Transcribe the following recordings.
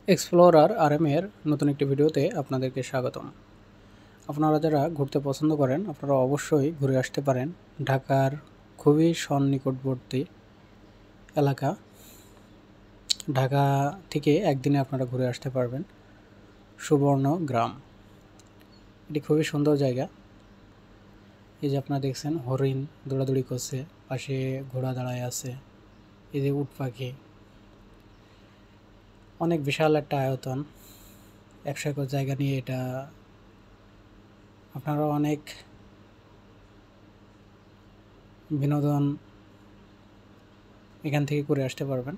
Explorer RM এর নতুন একটি ভিডিওতে আপনাদেরকে স্বাগতম। আপনারা যারা ঘুরতে পছন্দ করেন আপনারা অবশ্যই ঘুরে আসতে পারেন ঢাকার খুবই সন্নিকটবর্তী এলাকা। ঢাকা থেকে একদিনে আপনারা ঘুরে আসতে পারবেন সুবর্ণ গ্রাম। এটি খুবই সুন্দর জায়গা। এই যে আপনারা দেখছেন হরিণ দৌড়াদৌড়ি করছে, পাশে ঘোড়া দাঁড়ায় আছে, এই যে উট পাখি, অনেক বিশাল একটা আয়তন, 100 একর জায়গা নিয়ে এটা। আপনারা অনেক বিনোদন এখান থেকে করে আসতে পারবেন।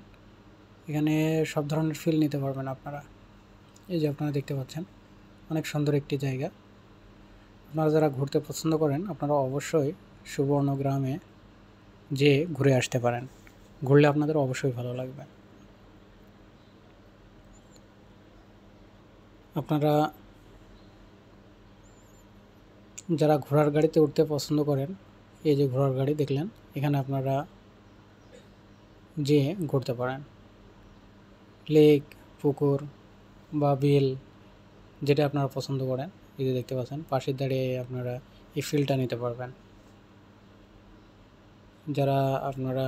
এখানে সব ধরনের ফিল নিতে পারবেন আপনারা। এই যে আপনারা দেখতে পাচ্ছেন অনেক সুন্দর একটি জায়গা। আপনারা যারা ঘুরতে পছন্দ করেন আপনারা অবশ্যই সুবর্ণ গ্রামে যেয়ে ঘুরে আসতে পারেন। ঘুরলে আপনাদের অবশ্যই ভালো লাগবে। আপনারা যারা ঘোড়ার গাড়িতে উঠতে পছন্দ করেন, এই যে ঘোড়ার গাড়ি দেখলেন, এখানে আপনারা যেয়ে ঘুরতে পারেন। লেক, পুকুর বা বিল, যেটা আপনারা পছন্দ করেন, এই যে দেখতে পাচ্ছেন পাশে দাঁড়িয়ে আপনারা এই ফিলটা নিতে পারবেন। যারা আপনারা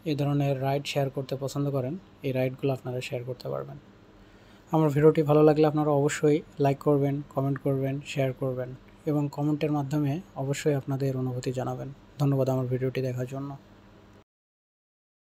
এই ধরনের রাইড শেয়ার করতে পছন্দ করেন, এই রাইডগুলো আপনারা শেয়ার করতে পারবেন। আমার ভিডিওটি ভালো লাগলে আপনারা অবশ্যই লাইক করবেন, কমেন্ট করবেন, শেয়ার করবেন এবং কমেন্টের মাধ্যমে অবশ্যই আপনাদের অনুভূতি জানাবেন। ধন্যবাদ আমার ভিডিওটি দেখার জন্য।